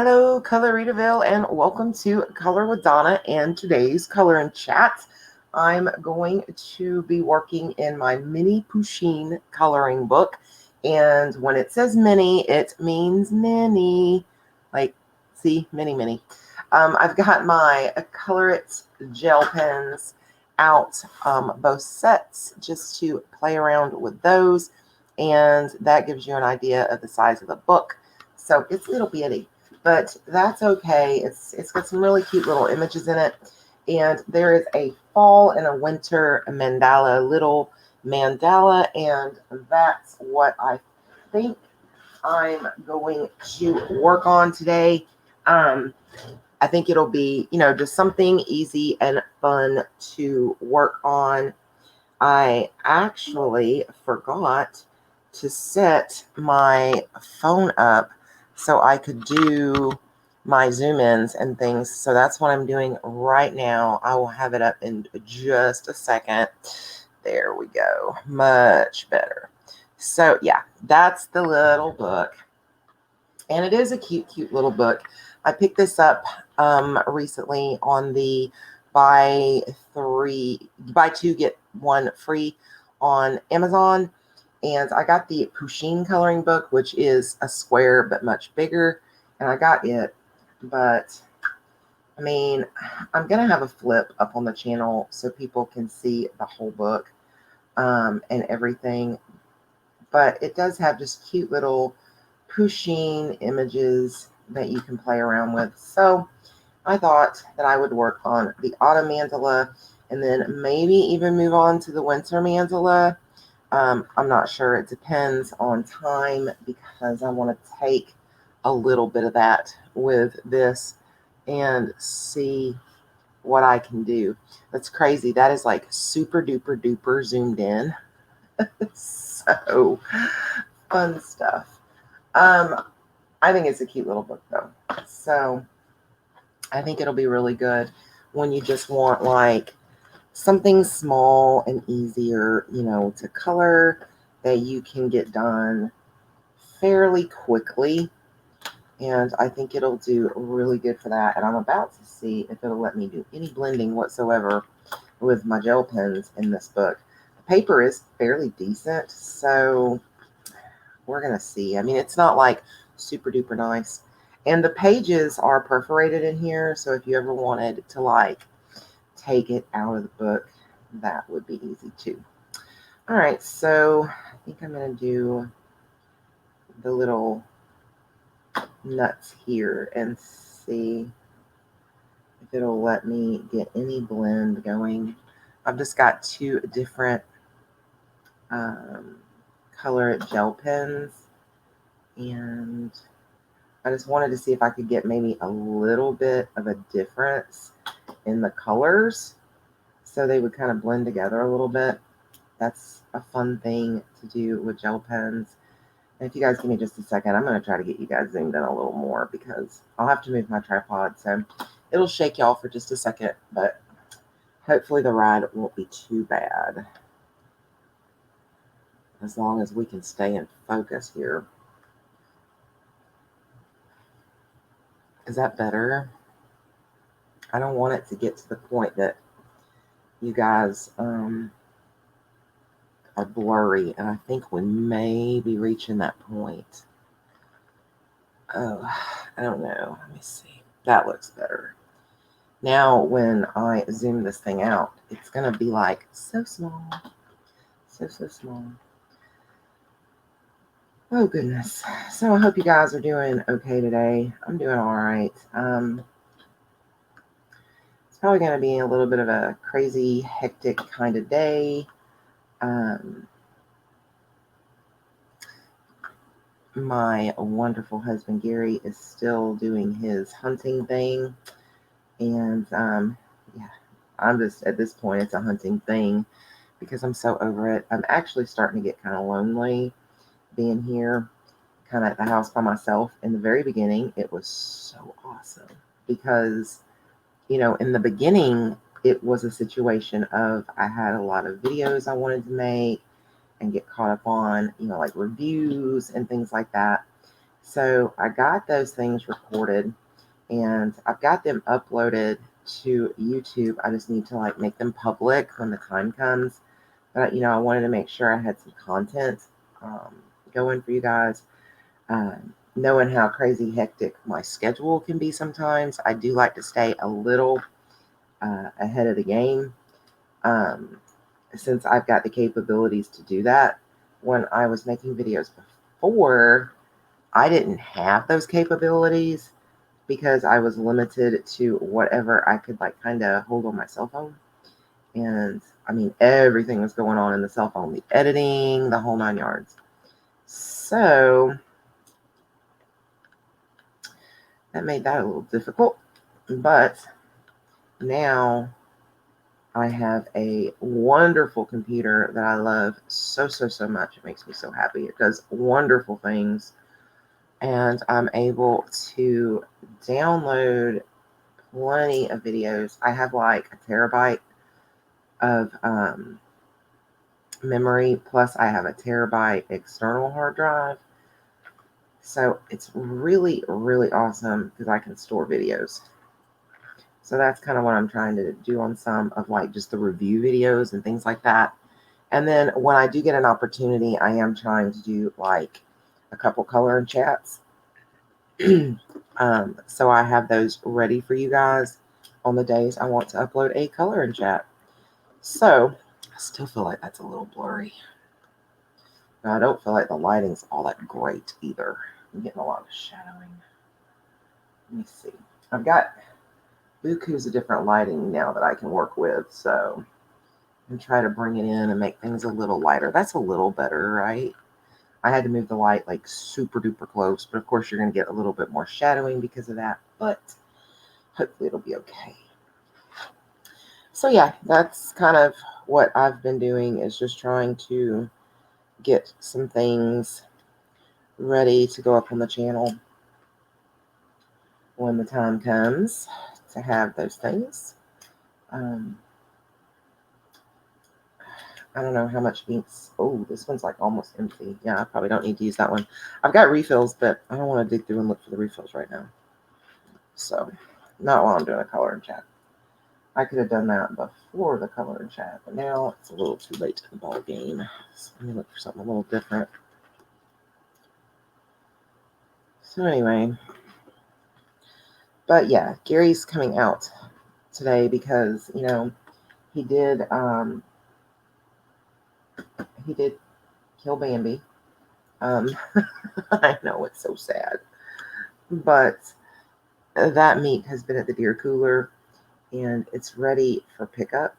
Hello, Coloritaville, and welcome to Color with Donna and today's Color and Chat. I'm going to be working in my mini Pusheen coloring book, and when it says mini, it means mini. Like, see, mini. I've got my Color It gel pens out, both sets, just to play around with those, and that gives you an idea of the size of the book. So it's little bitty, but that's okay. It's got some really cute little images in it, and there is a fall and a winter little mandala, and that's what I think I'm going to work on today. I think it'll be, just something easy and fun to work on. I actually forgot to set my phone up so I could do my zoom ins and things. So that's what I'm doing right now. I will have it up in just a second. There we go. Much better. So yeah, that's the little book. And it is a cute little book. I picked this up recently on the buy two, get one free on Amazon. And I got the Pusheen coloring book, which is a square but much bigger. And I got it. But, I mean, I'm going to have a flip up on the channel so people can see the whole book and everything. But it does have just cute little Pusheen images that you can play around with. So I thought that I would work on the autumn mandala and then maybe even move on to the winter mandala. I'm not sure. It depends on time because I want to take a little bit of that with this and see what I can do. That's crazy. That is like super duper zoomed in. So fun stuff. I think it's a cute little book though. So I think it'll be really good when you just want like something small and easier, to color that you can get done fairly quickly. And I think it'll do really good for that. And I'm about to see if it'll let me do any blending whatsoever with my gel pens in this book. The paper is fairly decent, so we're going to see. I mean, it's not like super duper nice. And the pages are perforated in here, so if you ever wanted to like take it out of the book, that would be easy too. All right, so I think I'm going to do the little nuts here and see if it'll let me get any blend going. I've just got two different color gel pens, and I just wanted to see if I could get maybe a little bit of a difference in the colors so they would kind of blend together a little bit. That's a fun thing to do with gel pens. And if you guys give me just a second, I'm going to try to get you guys zoomed in a little more because I'll have to move my tripod. So it'll shake y'all for just a second, but hopefully the ride won't be too bad. As long as we can stay in focus here. Is that better? I don't want it to get to the point that you guys are blurry, and I think we may be reaching that point. Oh, I don't know. Let me see. That looks better. Now, when I zoom this thing out, it's going to be like so small. So small. Oh, goodness. So I hope you guys are doing okay today. I'm doing all right. It's probably going to be a little bit of a crazy, hectic kind of day. My wonderful husband, Gary, is still doing his hunting thing. And, yeah, I'm just, at this point, it's a hunting thing because I'm so over it. I'm actually starting to get kind of lonely being here kind of at the house by myself. In the very beginning, it was so awesome because, in the beginning, it was a situation of I had a lot of videos I wanted to make and get caught up on, like reviews and things like that. So I got those things recorded and I've got them uploaded to YouTube. I just need to like make them public when the time comes. But I wanted to make sure I had some content um, going for you guys. Knowing how crazy hectic my schedule can be sometimes, I do like to stay a little ahead of the game. Um, since I've got the capabilities to do that. When I was making videos before, I didn't have those capabilities because I was limited to whatever I could like kind of hold on my cell phone. And I mean, everything was going on in the cell phone, the editing, the whole 9 yards. So that made that a little difficult. But now I have a wonderful computer that I love so, so, so much. It makes me so happy. It does wonderful things. And I'm able to download plenty of videos. I have like a terabyte of memory, plus I have a terabyte external hard drive. So it's really, really awesome because I can store videos. So that's kind of what I'm trying to do on some of like just the review videos and things like that. And then when I do get an opportunity, I am trying to do like a couple color and chats. So I have those ready for you guys on the days I want to upload a color and chat. So I still feel like that's a little blurry. Now, I don't feel like the lighting's all that great either. I'm getting a lot of shadowing. Let me see. I've got Buku's a different lighting now that I can work with, so I'm trying to bring it in and make things a little lighter. That's a little better, right? I had to move the light like super duper close, but of course you're going to get a little bit more shadowing because of that, but hopefully it'll be okay. So yeah, that's kind of what I've been doing, is just trying to get some things ready to go up on the channel when the time comes to have those things. I don't know how much ink's. Oh, this one's like almost empty. Yeah, I probably don't need to use that one. I've got refills, but I don't want to dig through and look for the refills right now. So, not while I'm doing a color and chat. I could have done that before the color and chat, but now it's a little too late to the ball game. So let me look for something a little different. So anyway, but yeah, Gary's coming out today because he did kill Bambi. I know, it's so sad, but that meat has been at the deer cooler and it's ready for pickup.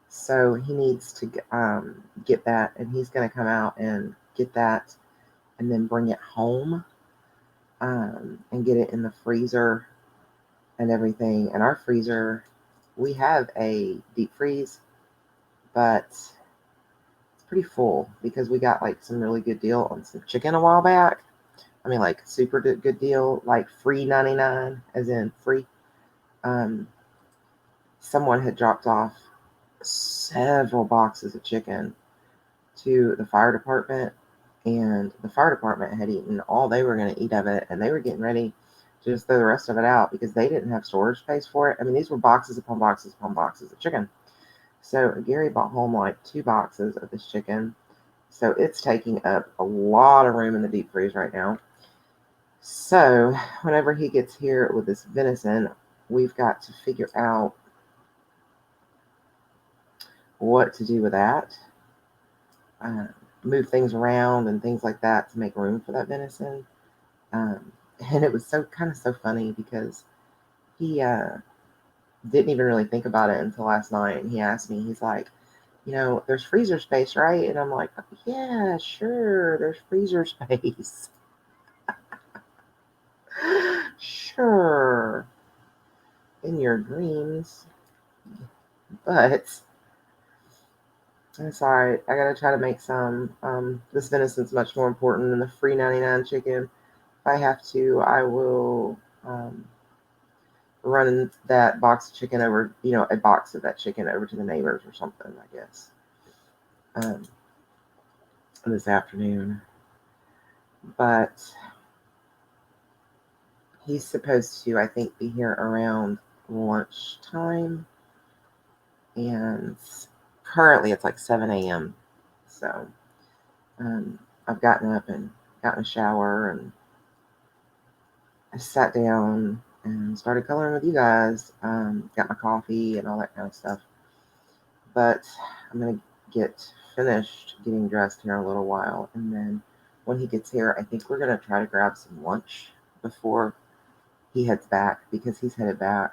So he needs to get that, and he's going to come out and get that and then bring it home and get it in the freezer and everything. And our freezer, we have a deep freeze, but it's pretty full because we got like some really good deal on some chicken a while back. I mean, like super good deal, like free 99, as in free. Someone had dropped off several boxes of chicken to the fire department, and the fire department had eaten all they were going to eat of it, and they were getting ready to just throw the rest of it out because they didn't have storage space for it. I mean, these were boxes upon boxes upon boxes of chicken. So Gary bought home like 2 boxes of this chicken. So it's taking up a lot of room in the deep freeze right now. So whenever he gets here with this venison, we've got to figure out what to do with that. Move things around and things like that to make room for that venison. And it was so funny because he didn't even really think about it until last night. And he asked me, he's like, there's freezer space, right? And I'm like, yeah, sure, there's freezer space. Sure. In your dreams. But it's alright. I gotta try to make some. This venison's much more important than the free 99 chicken. If I have to, I will run that box of chicken over, a box of that chicken over to the neighbors or something, I guess, this afternoon. But He's supposed to, I think, be here around lunchtime. And currently it's like 7 a.m. So I've gotten up and gotten a shower, and I sat down and started coloring with you guys. Got my coffee and all that kind of stuff. But I'm going to get finished getting dressed here in a little while. And then when he gets here, I think we're going to try to grab some lunch before he heads back, because he's headed back.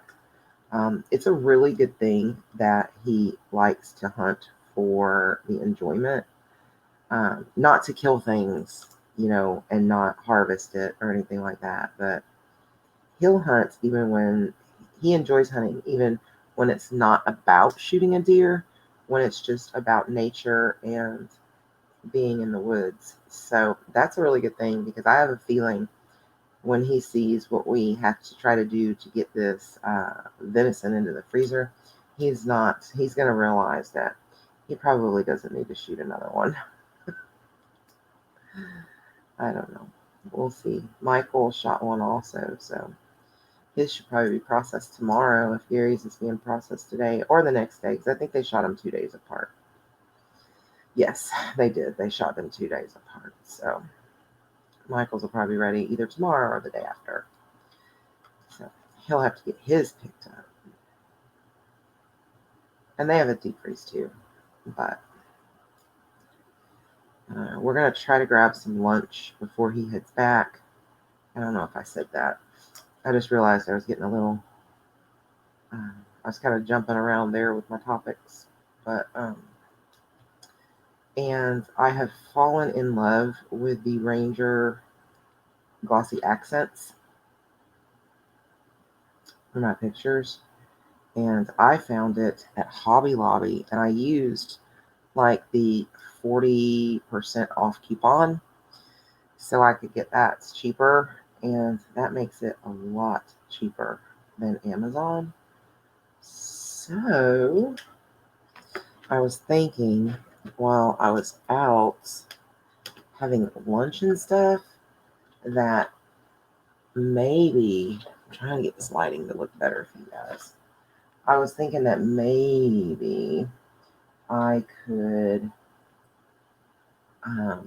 It's a really good thing that he likes to hunt for the enjoyment, not to kill things, and not harvest it or anything like that. But he'll hunt even when he enjoys hunting, even when it's not about shooting a deer, when it's just about nature and being in the woods. So that's a really good thing, because I have a feeling when he sees what we have to try to do to get this venison into the freezer, he's going to realize that he probably doesn't need to shoot another one. I don't know. We'll see. Michael shot one also, so his should probably be processed tomorrow if Gary's is being processed today or the next day, because I think they shot them 2 days apart. Yes, they did. They shot them 2 days apart. So Michael's will probably be ready either tomorrow or the day after. So he'll have to get his picked up. And they have a deep freeze too. But we're going to try to grab some lunch before he heads back. I don't know if I said that. I just realized I was getting a little, I was kind of jumping around there with my topics. But, and I have fallen in love with the Ranger Glossy Accents for my pictures. And I found it at Hobby Lobby, and I used like the 40% off coupon so I could get that cheaper, and that makes it a lot cheaper than Amazon. So I was thinking, while I was out having lunch and stuff, that maybe I'm trying to get this lighting to look better for you guys. I was thinking that maybe I could I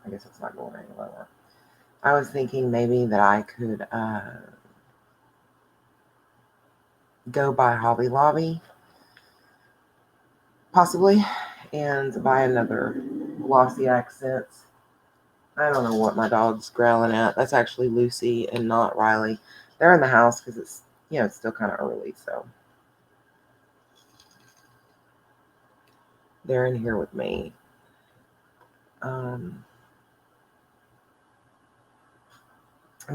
guess it's not going any lower. I was thinking maybe that I could go by Hobby Lobby, possibly, and buy another Glossy Accents. I don't know what my dog's growling at. That's actually Lucy and not Riley. They're in the house because it's still kind of early, so they're in here with me. I'm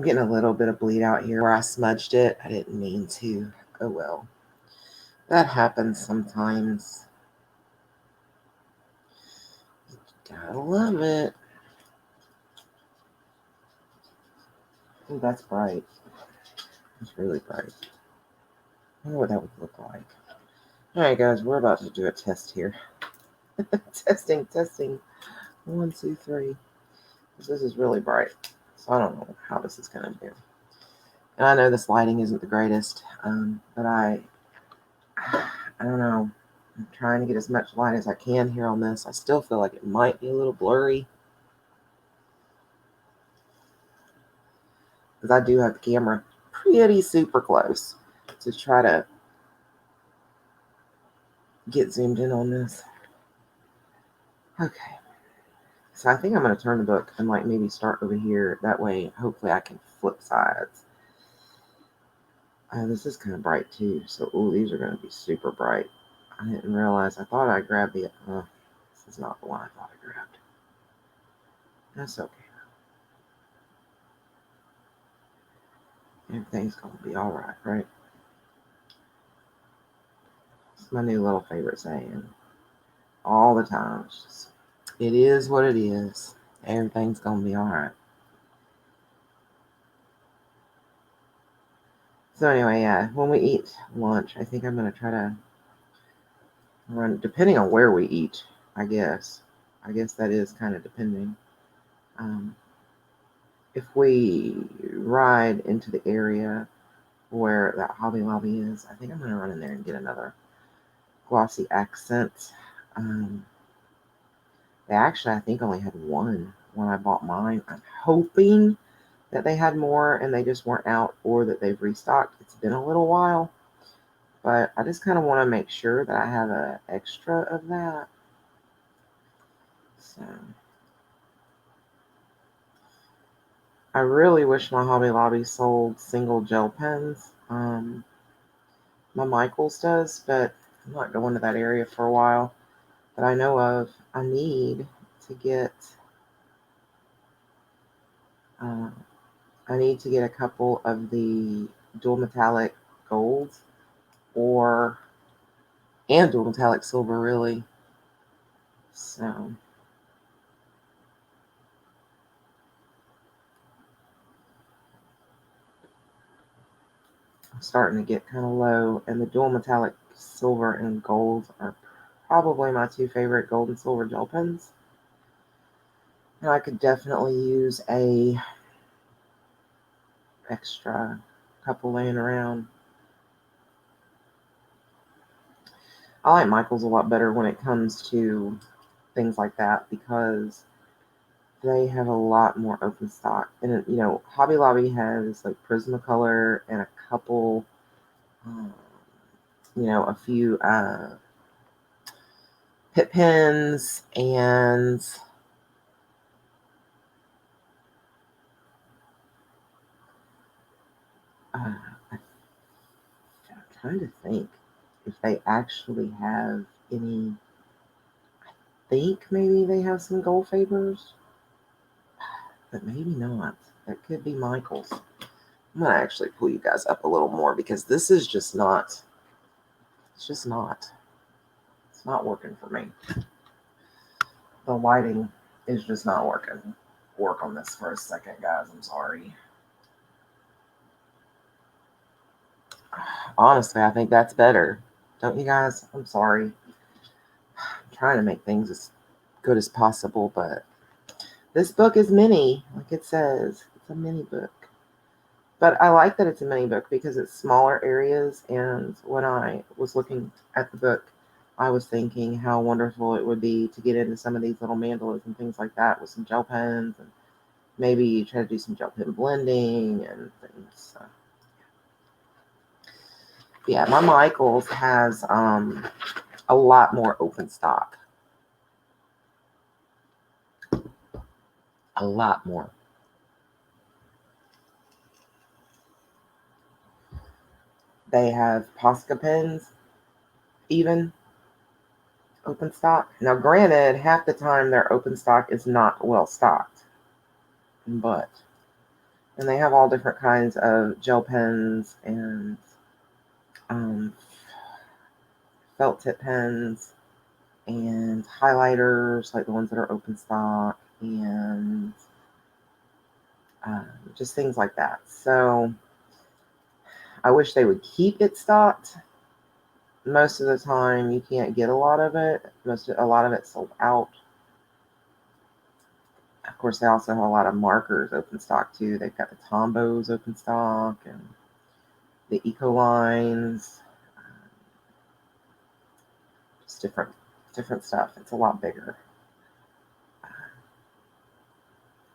getting a little bit of bleed out here where I smudged it. I didn't mean to. Oh well. That happens sometimes. Gotta love it. Oh, that's bright. It's really bright. I wonder what that would look like. Alright guys, we're about to do a test here. Testing. 1, 2, 3. This is really bright. So I don't know how this is gonna do. And I know this lighting isn't the greatest, but I don't know. I'm trying to get as much light as I can here on this. I still feel like it might be a little blurry, because I do have the camera pretty super close to try to get zoomed in on this. Okay. So I think I'm going to turn the book and maybe start over here. That way, hopefully I can flip sides. This is kind of bright too. So, these are going to be super bright. I didn't realize. I thought I grabbed the... this is not the one I thought I grabbed. That's okay. Everything's going to be all right, right? It's my new little favorite saying. All the time. It's just, it is what it is. Everything's going to be all right. So anyway, yeah, when we eat lunch, I think I'm going to try to run, depending on where we eat, I guess. I guess that is kind of depending. if we ride into the area where that Hobby Lobby is, I think I'm going to run in there and get another Glossy Accents. They actually, I think, only had one when I bought mine. I'm hoping that they had more and they just weren't out, or that they've restocked. It's been a little while, but I just kind of want to make sure that I have an extra of that. So I really wish my Hobby Lobby sold single gel pens. My Michaels does, but I'm not going to that area for a while that I know of. I need to get uh, a couple of the dual metallic golds and dual metallic silver, really. So I'm starting to get kind of low, and the dual metallic silver and gold are probably my two favorite gold and silver gel pens. And I could definitely use a extra couple laying around. I like Michaels a lot better when it comes to things like that because they have a lot more open stock. And, Hobby Lobby has like Prismacolor and a couple, a few Pit pens and I'm trying to think if they actually have any. I think maybe they have some gold fibers, but maybe not. That could be Michaels. I'm going to actually pull you guys up a little more because this is just not, it's not working for me. The lighting is just not working. Work on this for a second, guys. I'm sorry. Honestly, I think that's better. Don't you guys? I'm sorry. I'm trying to make things as good as possible, but this book is mini, like it says. It's a mini book. But I like that it's a mini book because it's smaller areas. And when I was looking at the book, I was thinking how wonderful it would be to get into some of these little mandalas and things like that with some gel pens, and maybe try to do some gel pen blending and things. So, yeah, my Michaels has a lot more open stock. A lot more. They have Posca pens, even open stock. Now, granted, half the time their open stock is not well stocked, but and they have all different kinds of gel pens and um, felt tip pens and highlighters, like the ones that are open stock, and just things like that. So I wish they would keep it stocked. Most of the time, you can't get a lot of it. A lot of it's sold out. Of course, they also have a lot of markers open stock too. They've got the Tombos open stock and the Eco lines. Just different stuff. It's a lot bigger.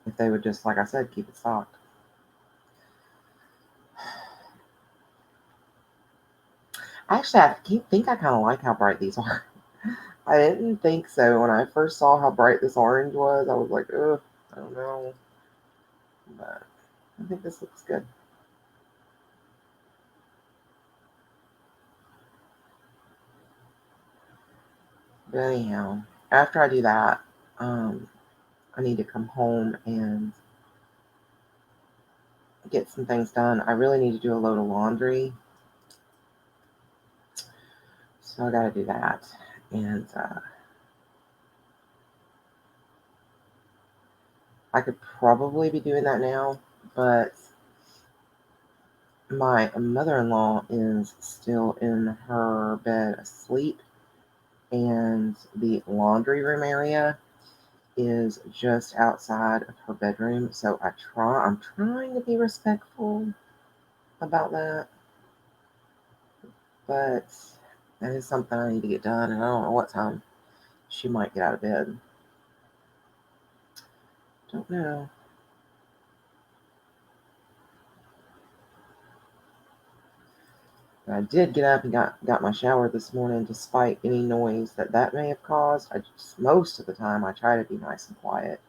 If they would just, like I said, keep it stocked. Actually, I think I kind of like how bright these are. I didn't think so. When I first saw how bright this orange was, I was like, ugh, I don't know. But I think this looks good. But anyhow, after I do that, I need to come home and get some things done. I really need to do a load of laundry. So I got to do that. And I could probably be doing that now, but my mother-in-law is still in her bed asleep, and the laundry room area is just outside of her bedroom. So I'm trying to be respectful about that. But that is something I need to get done, and I don't know what time she might get out of bed. Don't know. I did get up and got my shower this morning, despite any noise that may have caused. Most of the time I try to be nice and quiet,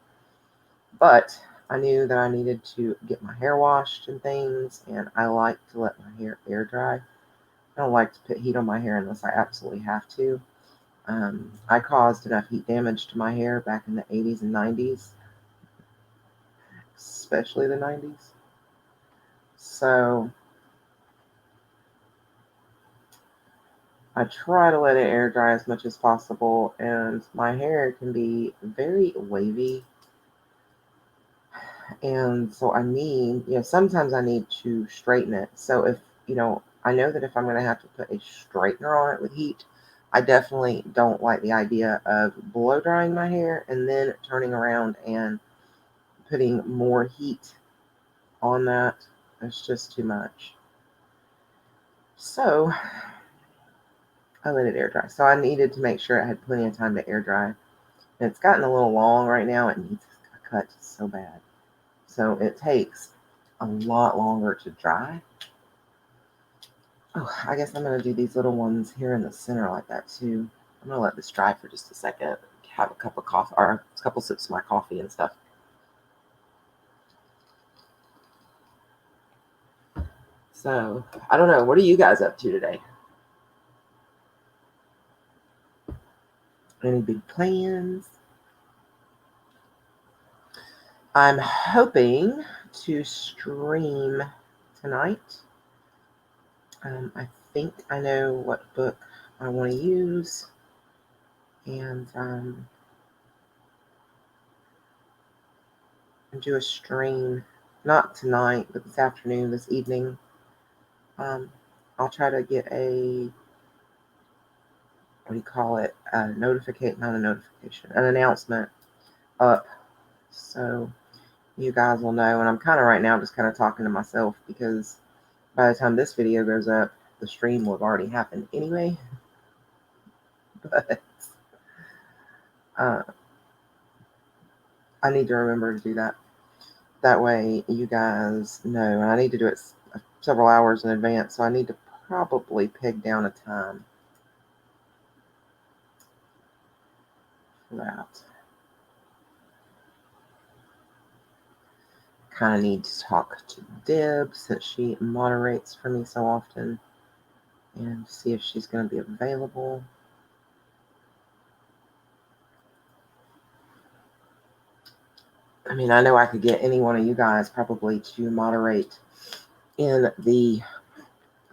but I knew that I needed to get my hair washed and things, and I like to let my hair air dry. I don't like to put heat on my hair unless I absolutely have to. I caused enough heat damage to my hair back in the 80s and 90s, especially the 90s. So I try to let it air dry as much as possible, and my hair can be very wavy. And so sometimes I need to straighten it. So I know that if I'm going to have to put a straightener on it with heat, I definitely don't like the idea of blow drying my hair and then turning around and putting more heat on that. It's just too much. So I let it air dry. So I needed to make sure it had plenty of time to air dry. And it's gotten a little long right now. It needs a cut so bad. So it takes a lot longer to dry. Oh, I guess I'm going to do these little ones here in the center like that too. I'm going to let this dry for just a second. Have a cup of coffee, or a couple sips of my coffee and stuff. So, I don't know. What are you guys up to today? Any big plans? I'm hoping to stream tonight. I think I know what book I want to use. And do a stream, not tonight, but this afternoon, this evening. I'll try to get a, what do you call it? Not a notification, an announcement up. So you guys will know. And I'm kind of right now just kind of talking to myself, because by the time this video goes up, the stream will have already happened anyway. But I need to remember to do that. That way you guys know. And I need to do it several hours in advance, so I need to probably peg down a time for that. Kind of need to talk to Deb, since she moderates for me so often, and see if she's going to be available. I mean, I know I could get any one of you guys probably to moderate in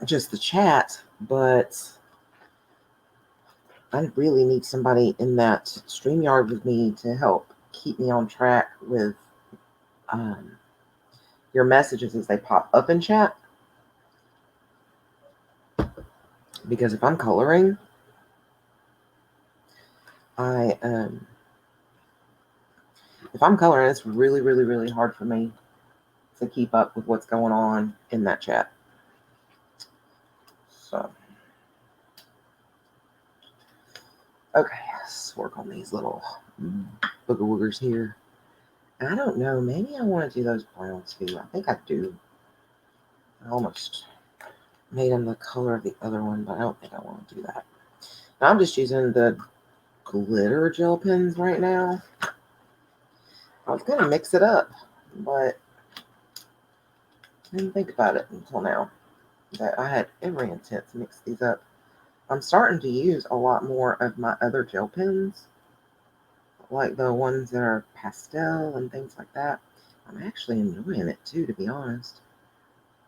just the chat, but I really need somebody in that StreamYard with me to help keep me on track with your messages as they pop up in chat. Because if I'm coloring, it's really, really, really hard for me to keep up with what's going on in that chat. So, okay, let's work on these little booger woogers here. I don't know, maybe I want to do those browns too. I think I do. I almost made them the color of the other one, but I don't think I want to do that. Now I'm just using the glitter gel pens right now. I was going to mix it up, but I didn't think about it until now, that I had every intent to mix these up. I'm starting to use a lot more of my other gel pens, like the ones that are pastel and things like that. I'm actually enjoying it too, to be honest.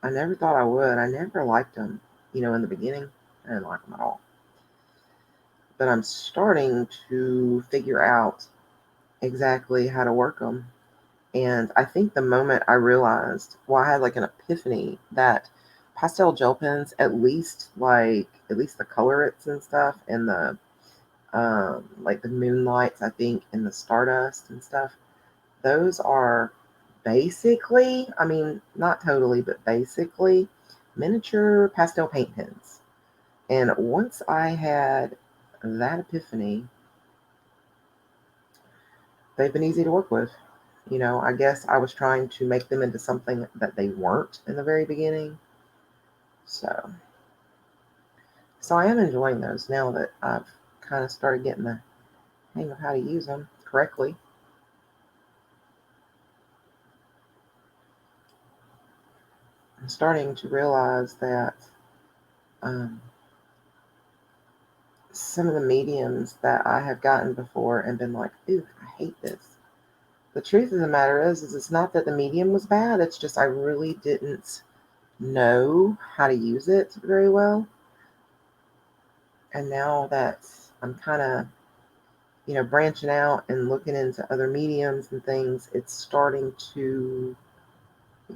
I never thought I would. I never liked them, in the beginning. I didn't like them at all. But I'm starting to figure out exactly how to work them. And I think the moment I realized, I had like an epiphany that pastel gel pens, at least the colorants and stuff, and the like the Moonlights, I think, and the Stardust and stuff. Those are basically, I mean, not totally, but basically miniature pastel paint pens. And once I had that epiphany, they've been easy to work with. You know, I guess I was trying to make them into something that they weren't in the very beginning. So I am enjoying those now that I've kind of started getting the hang of how to use them correctly. I'm starting to realize that some of the mediums that I have gotten before and been like, ooh, I hate this. The truth of the matter is it's not that the medium was bad. It's just I really didn't know how to use it very well. And now that I'm kind of, branching out and looking into other mediums and things, it's starting to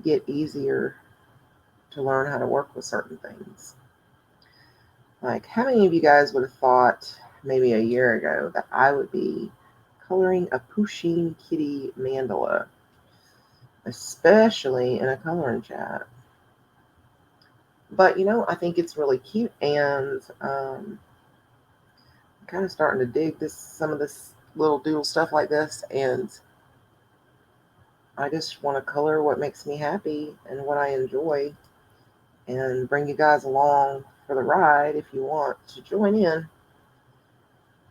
get easier to learn how to work with certain things. Like, how many of you guys would have thought maybe a year ago that I would be coloring a Pusheen kitty mandala, especially in a coloring chat? But, I think it's really cute, and I'm kind of starting to dig some of this little doodle stuff like this, and I just want to color what makes me happy and what I enjoy, and bring you guys along for the ride if you want to join in.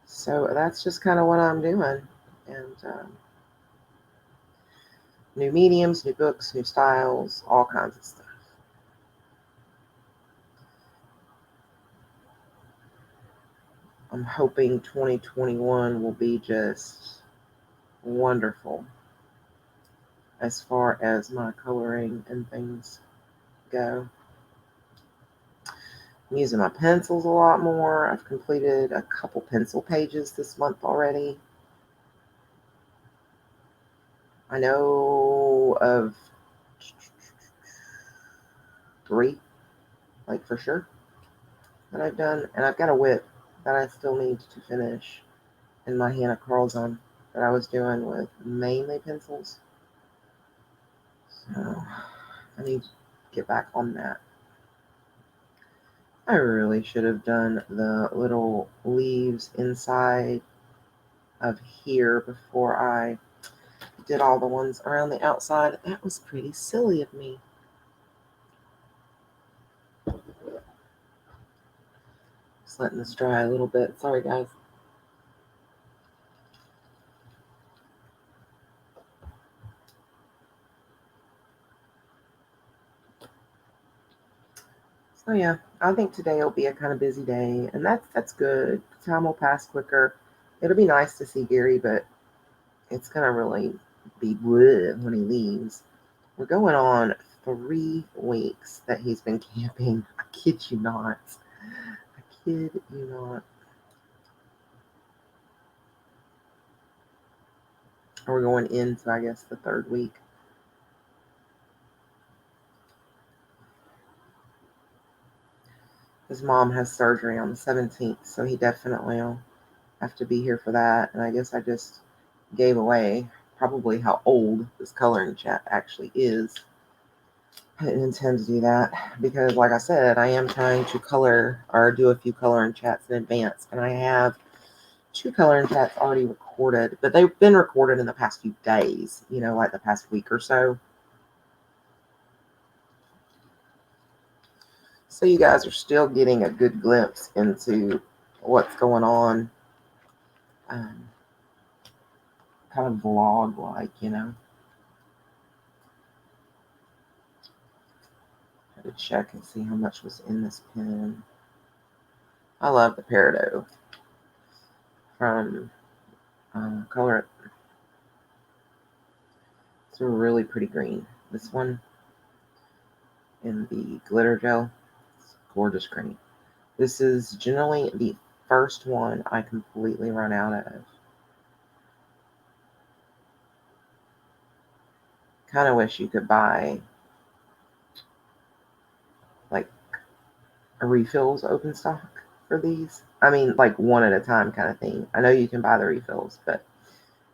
So that's just kind of what I'm doing. And new mediums, new books, new styles, all kinds of stuff. I'm hoping 2021 will be just wonderful as far as my coloring and things go. I'm using my pencils a lot more. I've completed a couple pencil pages this month already. I know of 3, like for sure, that I've done. And I've got a whip that I still need to finish, and my Hannah Carlson that I was doing with mainly pencils. So I need to get back on that. I really should have done the little leaves inside of here before I did all the ones around the outside. That was pretty silly of me. Just letting this dry a little bit. Sorry, guys. So yeah, I think today will be a kind of busy day, and that's good. Time will pass quicker. It'll be nice to see Gary, but it's gonna really be bleh when he leaves. We're going on 3 weeks that he's been camping. I kid you not. I kid you not. We're going into, I guess, the 3rd week. His mom has surgery on the 17th, so he definitely will have to be here for that. And I guess I just gave away probably how old this coloring chat actually is. I didn't intend to do that because, like I said, I am trying to color or do a few coloring chats in advance, and I have 2 coloring chats already recorded, but they've been recorded in the past few days, like the past week or so. So you guys are still getting a good glimpse into what's going on, kind of vlog-like, I had to check and see how much was in this pen. I love the Peridot from Color It. It's a really pretty green. This one in the glitter gel, it's gorgeous green. This is generally the first one I completely run out of. Kind of wish you could buy like a refills open stock for these. I mean, like one at a time kind of thing. I know you can buy the refills, but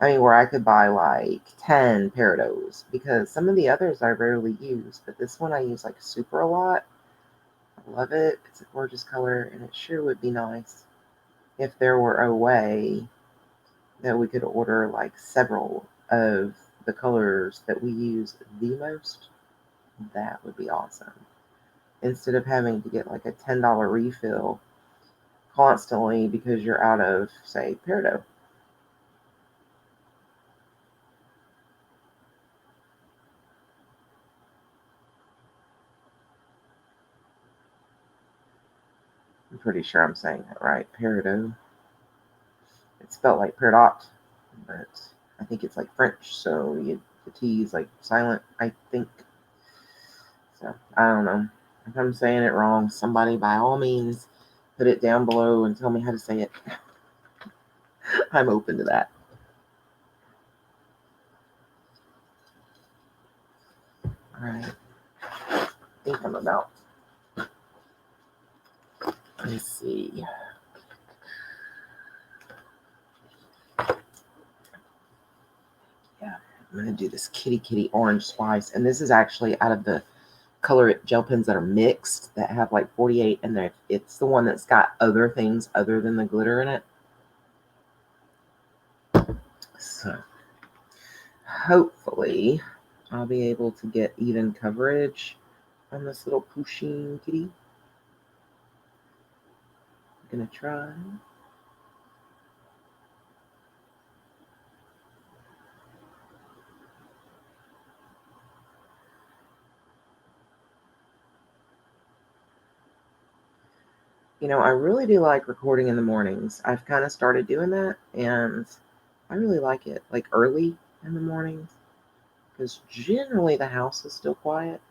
I mean, where I could buy like 10 Peridot's, because some of the others I rarely use, but this one I use like super a lot. I love it. It's a gorgeous color, and it sure would be nice if there were a way that we could order like several of the colors that we use the most. That would be awesome. Instead of having to get like a $10 refill constantly because you're out of, say, Peridot. I'm pretty sure I'm saying that right. Peridot. It's spelled like Peridot, but I think it's like French, so the T is like silent, I think. So, I don't know. If I'm saying it wrong, somebody by all means put it down below and tell me how to say it. I'm open to that. Alright. I think I'm about. Let's see. Yeah, I'm going to do this kitty orange spice. And this is actually out of the color gel pens that are mixed that have like 48 in there. It's the one that's got other things other than the glitter in it. So hopefully I'll be able to get even coverage on this little Pusheen kitty. I'm gonna try. You know, I really do like recording in the mornings. I've kind of started doing that, and I really like it, like early in the mornings, because generally the house is still quiet,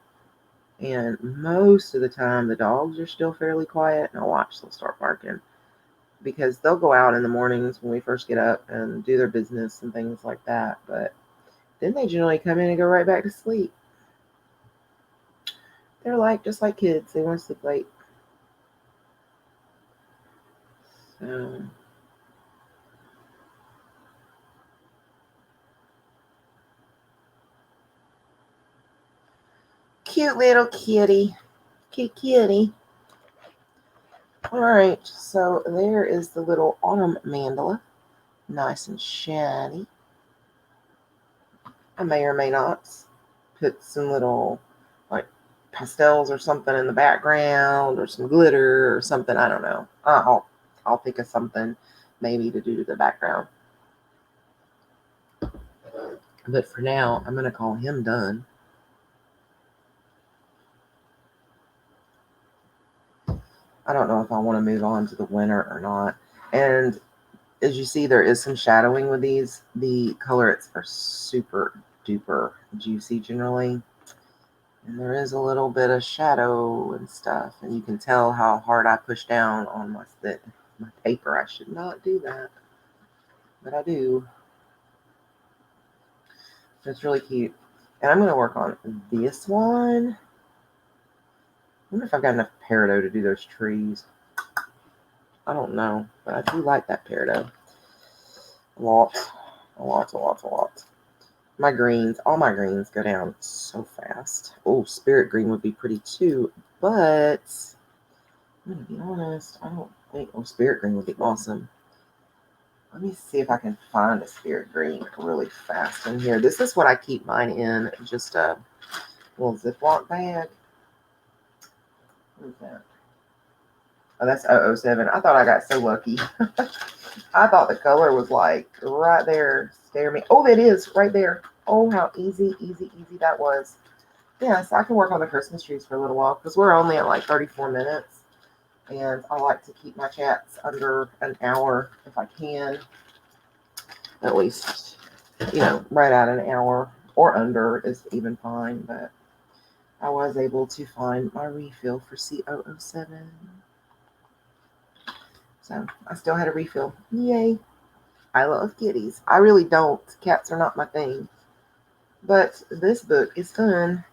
and most of the time the dogs are still fairly quiet, and I'll watch they'll start barking, because they'll go out in the mornings when we first get up and do their business and things like that, but then they generally come in and go right back to sleep. They're like, just like kids, they want to sleep late. So, cute little kitty. Cute kitty. Alright, so there is the little autumn mandala. Nice and shiny. I may or may not put some little like pastels or something in the background, or some glitter or something. I don't know. I'll think of something maybe to do to the background. But for now, I'm gonna call him done. I don't know if I want to move on to the winter or not. And as you see, there is some shadowing with these. The colors are super duper juicy generally. And there is a little bit of shadow and stuff. And you can tell how hard I push down on my paper. I should not do that, but I do. It's really cute. And I'm going to work on this one. I wonder if I've got enough Peridot to do those trees. I don't know, but I do like that Peridot. A lot. My greens, all my greens go down so fast. Oh, spirit green would be pretty too, but I'm going to be honest, I don't think, oh, spirit green would be awesome. Let me see if I can find a spirit green really fast in here. This is what I keep mine in, just a little Ziploc bag. What is that? Oh, that's 007. I thought I got so lucky. I thought the color was like right there. Stare me. Oh, it is right there. Oh, how easy that was. Yeah, so I can work on the Christmas trees for a little while because we're only at like 34 minutes. And I like to keep my chats under an hour if I can. At least, you know, right at an hour or under is even fine. But I was able to find my refill for C007. So I still had a refill. Yay. I love kitties. I really don't. Cats are not my thing. But this book is fun.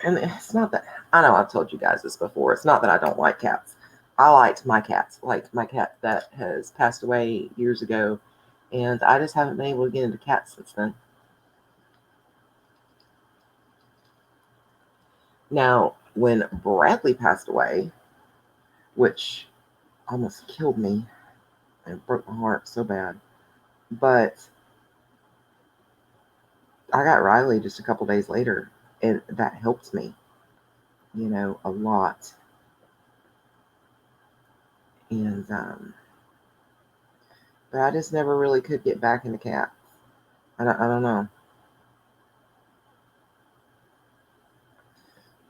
And it's not that, I know I've told you guys this before. It's not that I don't like cats. I liked my cats, like my cat that has passed away years ago. And I just haven't been able to get into cats since then. Now, when Bradley passed away, which almost killed me and broke my heart so bad, but I got Riley just a couple days later, and that helped me, a lot. And but I just never really could get back into cats. I don't know.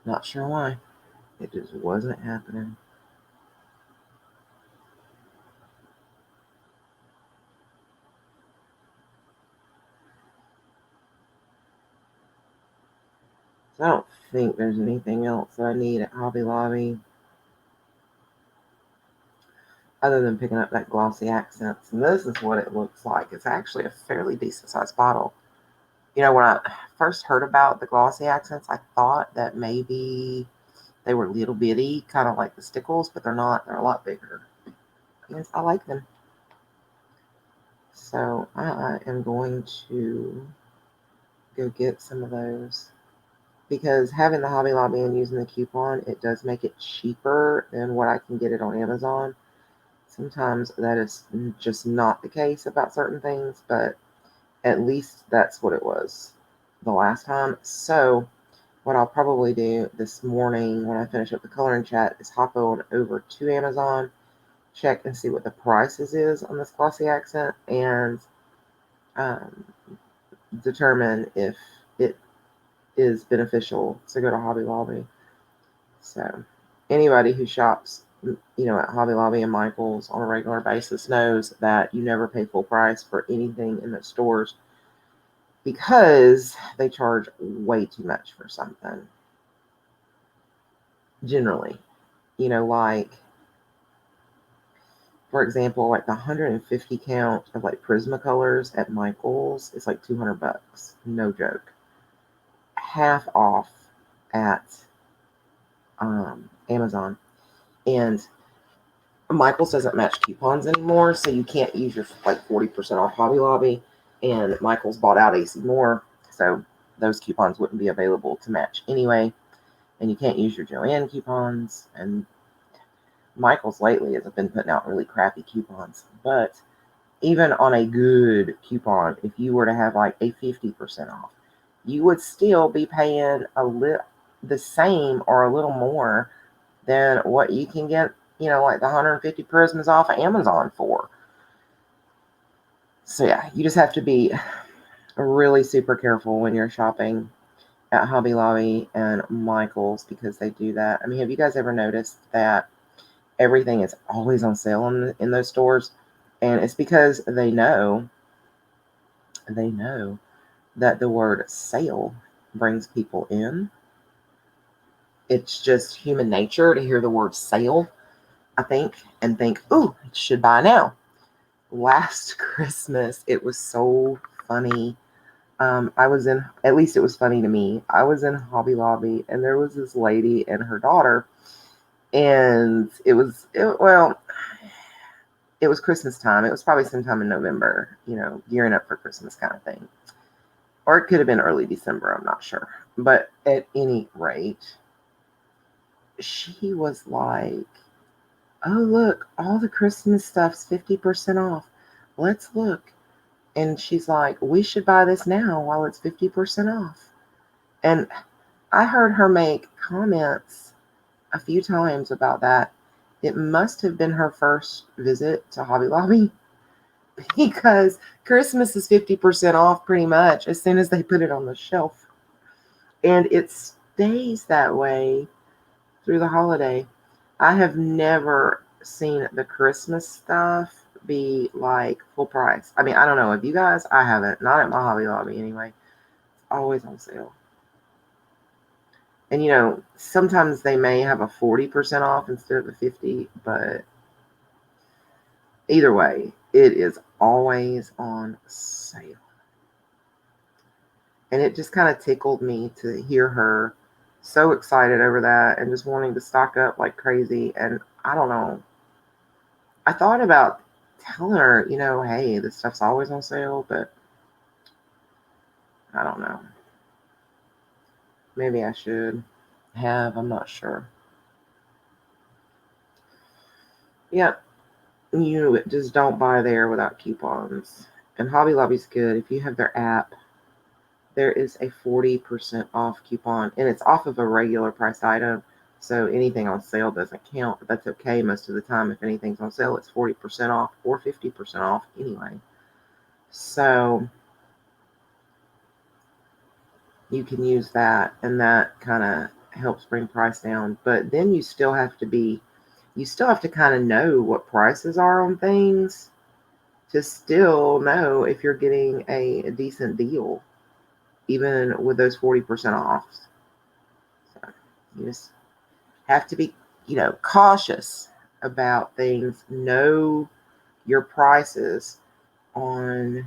Not sure why. It just wasn't happening. So I don't think there's anything else that I need at Hobby Lobby other than picking up that Glossy Accents. And this is what it looks like. It's actually a fairly decent sized bottle. When I first heard about the Glossy Accents, I thought that maybe they were little bitty, kind of like the Stickles, but they're not. They're a lot bigger. And I like them. So I am going to go get some of those. Because having the Hobby Lobby and using the coupon, it does make it cheaper than what I can get it on Amazon. Sometimes that is just not the case about certain things, but at least that's what it was the last time. So what I'll probably do this morning when I finish up the coloring chat is hop on over to Amazon, check and see what the prices is on this Glossy Accent, and um, determine if it is beneficial to go to Hobby Lobby. So anybody who shops, at Hobby Lobby and Michael's on a regular basis knows that you never pay full price for anything in the stores because they charge way too much for something. Generally, like, for example, like the 150 count of like Prismacolors at Michael's is like $200. No joke. Half off at Amazon. And Michael's doesn't match coupons anymore, so you can't use your like 40% off Hobby Lobby. And Michael's bought out AC Moore, so those coupons wouldn't be available to match anyway. And you can't use your Joanne coupons. And Michael's lately has been putting out really crappy coupons. But even on a good coupon, if you were to have like a 50% off, you would still be paying the same or a little more than what you can get, like the 150 Prismas off of Amazon for. So yeah, you just have to be really super careful when you're shopping at Hobby Lobby and Michael's because they do that. I mean, have you guys ever noticed that everything is always on sale in those stores? And it's because they know that the word sale brings people in. It's just human nature to hear the word sale, I think, and think, ooh, should buy now. Last Christmas, it was so funny. At least it was funny to me. I was in Hobby Lobby and there was this lady and her daughter, and it was Christmas time. It was probably sometime in November, gearing up for Christmas kind of thing. Or it could have been early December, I'm not sure. But at any rate, she was like, oh, look, all the Christmas stuff's 50% off. Let's look. And she's like, we should buy this now while it's 50% off. And I heard her make comments a few times about that. It must have been her first visit to Hobby Lobby because Christmas is 50% off pretty much as soon as they put it on the shelf. And it stays that way through the holiday. I have never seen the Christmas stuff be like full price. I mean, I don't know if you guys, I haven't. Not at my Hobby Lobby anyway. It's always on sale. And sometimes they may have a 40% off instead of the 50, but either way, it is always on sale. And it just kind of tickled me to hear her So excited over that and just wanting to stock up like crazy. And I don't know. I thought about telling her, hey, this stuff's always on sale, but I don't know. Maybe I should have. I'm not sure. Yep. You just don't buy there without coupons. And Hobby Lobby's good. If you have their app, there is a 40% off coupon, and it's off of a regular price item. So anything on sale doesn't count, but that's okay most of the time. If anything's on sale, it's 40% off or 50% off anyway. So you can use that, and that kind of helps bring price down. But then you still have to kind of know what prices are on things to still know if you're getting a decent deal, even with those 40% off. So you just have to be, cautious about things. Know your prices on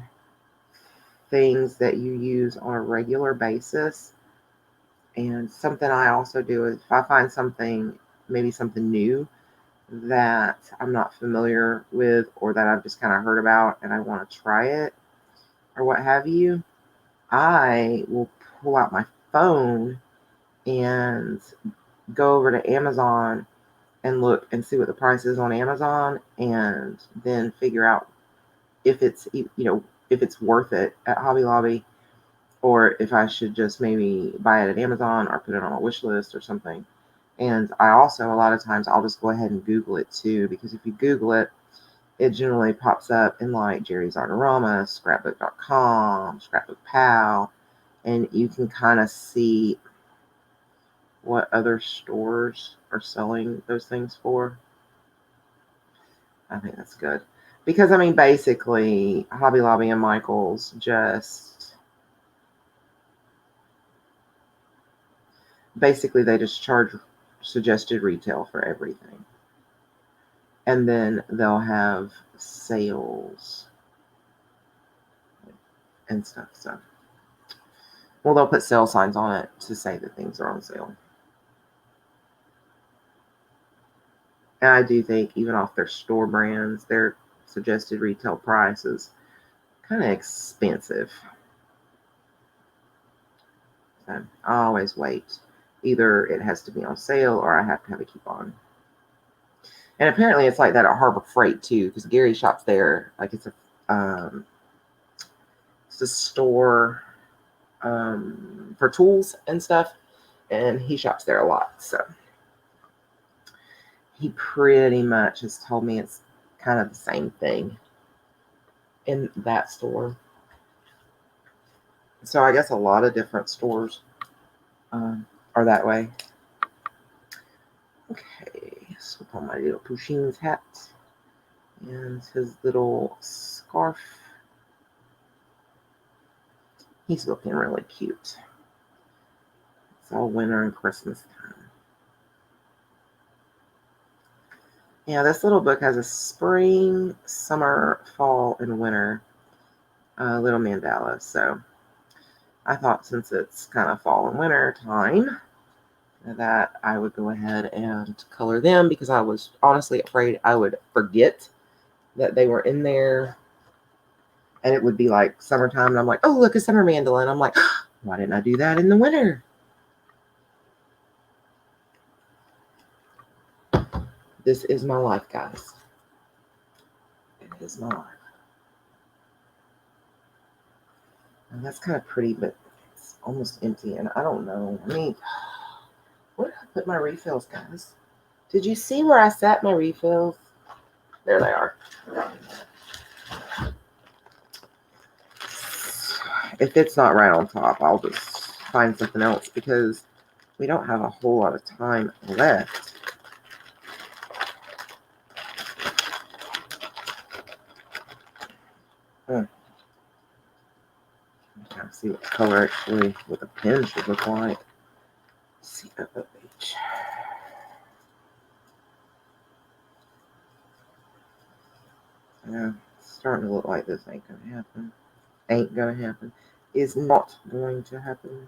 things that you use on a regular basis. And something I also do is if I find something, maybe something new that I'm not familiar with or that I've just kind of heard about and I want to try it or what have you, I will pull out my phone and go over to Amazon and look and see what the price is on Amazon, and then figure out if it's worth it at Hobby Lobby, or if I should just maybe buy it at Amazon or put it on a wish list or something. And I also, a lot of times, I'll just go ahead and Google it too, because if you Google it, it generally pops up in like Jerry's Artorama, scrapbook.com, Scrapbook Pal, and you can kind of see what other stores are selling those things for. I think that's good. Because, basically, Hobby Lobby and Michael's they just charge suggested retail for everything. And then they'll have sales and stuff. So, well, they'll put sale signs on it to say that things are on sale. And I do think even off their store brands, their suggested retail price is kind of expensive. So I always wait. Either it has to be on sale or I have to have a coupon. And apparently it's like that at Harbor Freight too, because Gary shops there. Like it's a store for tools and stuff, and he shops there a lot. So he pretty much has told me it's kind of the same thing in that store. So I guess a lot of different stores are that way. Okay, so put on my little Pusheen's hat and his little scarf. He's looking really cute. It's all winter and Christmas time. Yeah, this little book has a spring, summer, fall, and winter little mandala. So I thought since it's kind of fall and winter time that I would go ahead and color them, because I was honestly afraid I would forget that they were in there. And it would be like summertime, and I'm like, oh, look, a summer mandala. And I'm like, why didn't I do that in the winter? This is my life, guys. It is my life. And that's kind of pretty, but it's almost empty. And I don't know. Where did I put my refills, guys? Did you see where I sat my refills? There they are. If it's not right on top, I'll just find something else, because we don't have a whole lot of time left. I'm trying to see what color actually with a pen should look like. COOH. Yeah, it's starting to look like this ain't gonna happen. Ain't gonna happen. Is not going to happen.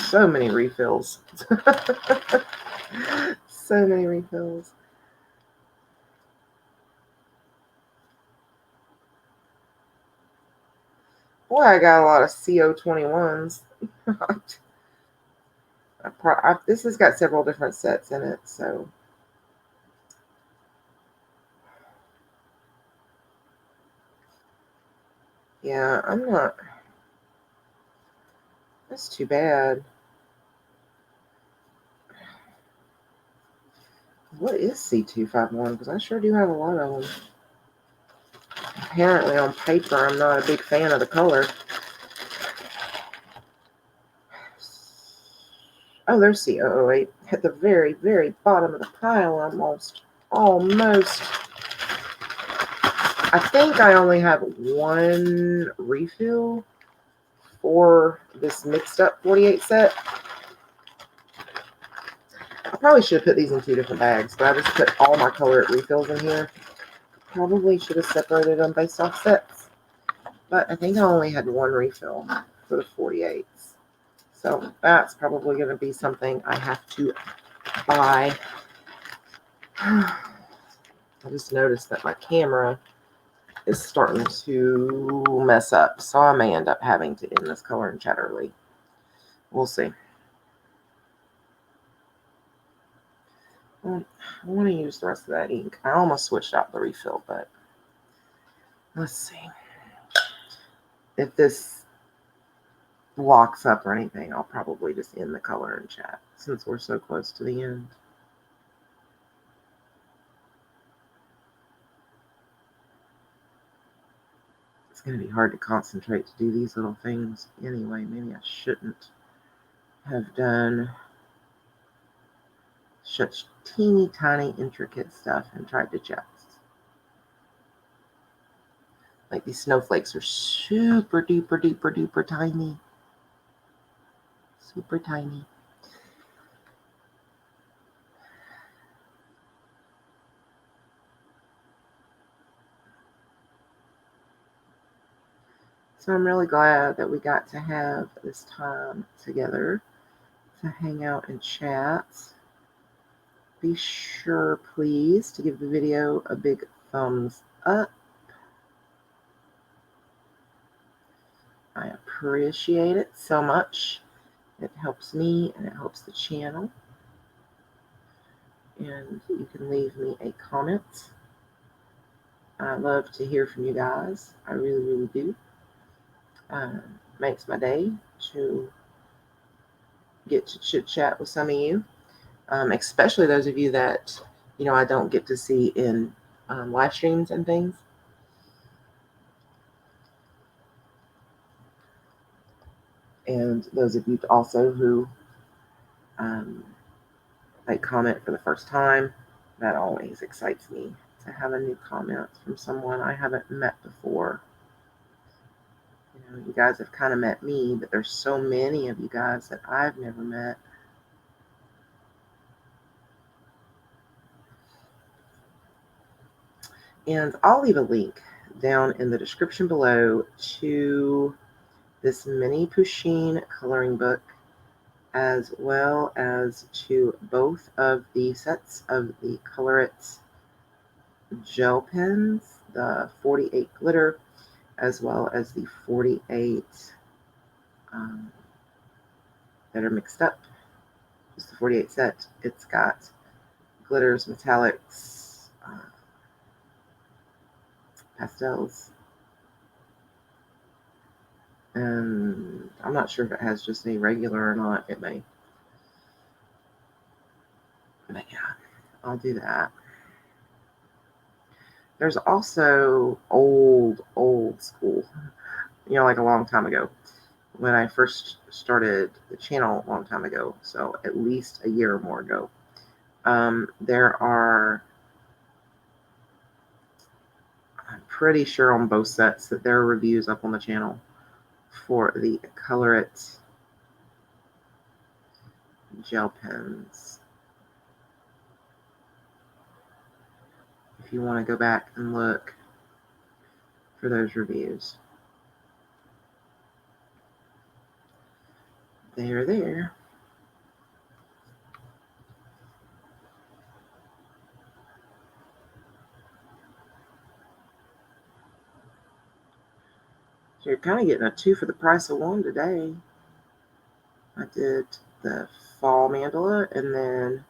so many refills. So many refills. Boy, I got a lot of CO21s. This has got several different sets in it, so. Yeah, I'm not. That's too bad. What is C251? Because I sure do have a lot of them. Apparently on paper, I'm not a big fan of the color. Oh, there's C008 at the very, very bottom of the pile almost. Almost. I think I only have one refill for this mixed up 48 set. I probably should have put these in 2 different bags, but I just put all my color refills in here. Probably should have separated them based off sets. But I think I only had one refill for the 48s. So that's probably going to be something I have to buy. I just noticed that my camera is starting to mess up, so I may end up having to end this color and chat early. We'll see. I want to use the rest of that ink. I almost switched out the refill, but let's see. If this locks up or anything, I'll probably just end the color and chat since we're so close to the end. It's going to be hard to concentrate to do these little things anyway. Maybe I shouldn't have done such teeny tiny intricate stuff and tried to just. Like these snowflakes are super duper duper duper tiny. Super tiny. So I'm really glad that we got to have this time together to hang out and chat. Be sure, please, to give the video a big thumbs up. I appreciate it so much. It helps me and it helps the channel. And you can leave me a comment. I love to hear from you guys. I really, really do. Makes my day to get to chit chat with some of you, especially those of you that I don't get to see in live streams and things. And those of you also who like comment for the first time, that always excites me to have a new comment from someone I haven't met before. You guys have kind of met me, but there's so many of you guys that I've never met. And I'll leave a link down in the description below to this mini Pusheen coloring book, as well as to both of the sets of the Color It gel pens, the 48 glitter, as well as the 48 that are mixed up. Just the 48 set. It's got glitters, metallics, pastels, and I'm not sure if it has just a regular or not. It may. But yeah, I'll do that. There's also old school, like a long time ago, when I first started the channel a long time ago, so at least a year or more ago. There are, I'm pretty sure on both sets that there are reviews up on the channel for the Color It gel pens. If you want to go back and look for those reviews, they're there. You're kind of getting a 2 for the price of 1 today. I did the fall mandala and then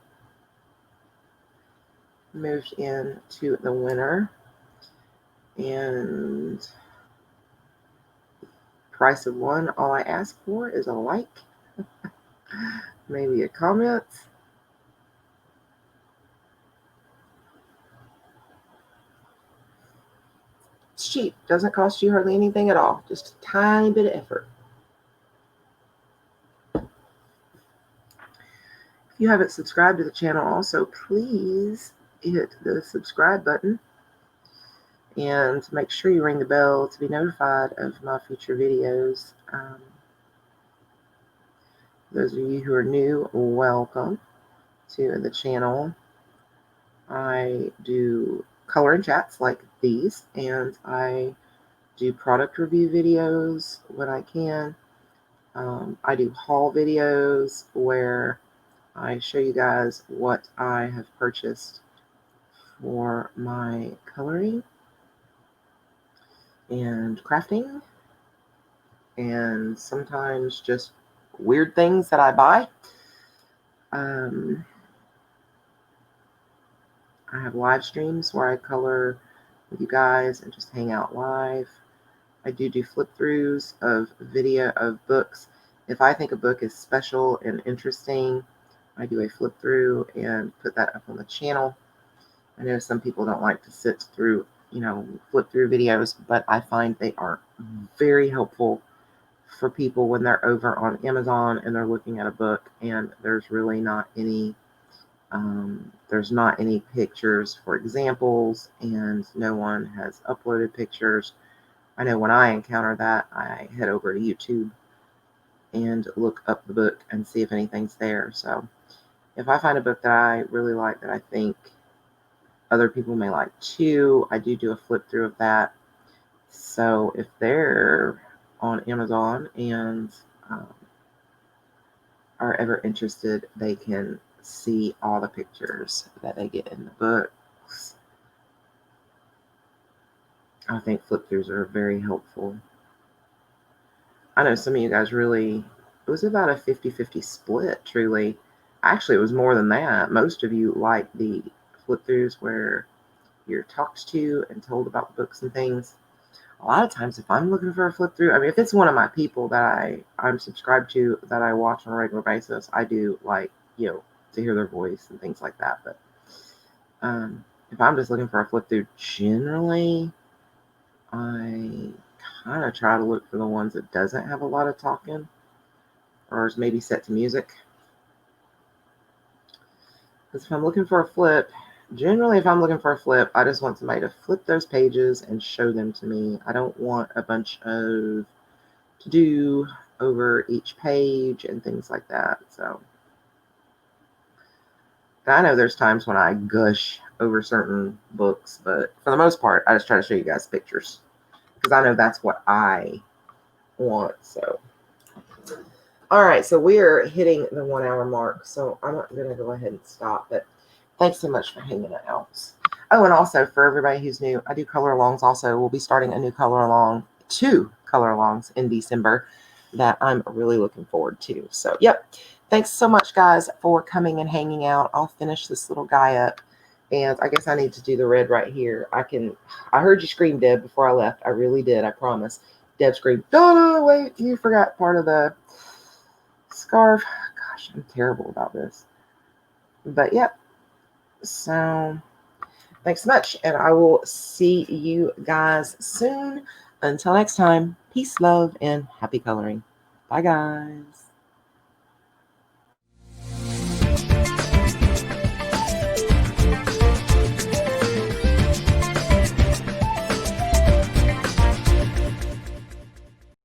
moved into the winter. And price of 1, all I ask for is a like, maybe a comment. It's cheap. Doesn't cost you hardly anything at all. Just a tiny bit of effort. If you haven't subscribed to the channel also, please hit the subscribe button and make sure you ring the bell to be notified of my future videos. Those of you who are new, welcome to the channel. I do color and chats like these, and I do product review videos when I can. I do haul videos where I show you guys what I have purchased for my coloring and crafting, and sometimes just weird things that I buy. I have live streams where I color with you guys and just hang out live. I do flip throughs of video of books. If I think a book is special and interesting, I do a flip through and put that up on the channel. I know some people don't like to sit through, flip through videos, but I find they are very helpful for people when they're over on Amazon and they're looking at a book and there's really not any pictures for examples, and no one has uploaded pictures. I know when I encounter that, I head over to YouTube and look up the book and see if anything's there. So if I find a book that I really like that I think other people may like too, I do a flip through of that. So if they're on Amazon and are ever interested, they can see all the pictures that they get in the books. I think flip throughs are very helpful. I know some of you guys really, it was about a 50-50 split, truly. Actually, it was more than that. Most of you like the flip throughs where you're talked to and told about books and things. A lot of times, if I'm looking for a flip through, I mean, if it's one of my people that I'm subscribed to, that I watch on a regular basis, I do like, to hear their voice and things like that. But if I'm just looking for a flip through, generally, I kind of try to look for the ones that doesn't have a lot of talking or is maybe set to music. Because if I'm looking for a flip, generally, if I'm looking for a flip, I just want somebody to flip those pages and show them to me. I don't want a bunch of to do over each page and things like that. So I know there's times when I gush over certain books, but for the most part, I just try to show you guys pictures because I know that's what I want. So, all right, so we are hitting the 1 hour mark, so I'm not going to go ahead and stop, but thanks so much for hanging out. Oh, and also for everybody who's new, I do color alongs also. We'll be starting a new color along, 2 color alongs in December that I'm really looking forward to. So, yep. Thanks so much, guys, for coming and hanging out. I'll finish this little guy up. And I guess I need to do the red right here. I heard you scream, Deb, before I left. I really did, I promise. Deb screamed, Donna, wait, you forgot part of the scarf. Gosh, I'm terrible about this. But, yep. So, thanks so much. And I will see you guys soon. Until next time, peace, love, and happy coloring. Bye, guys.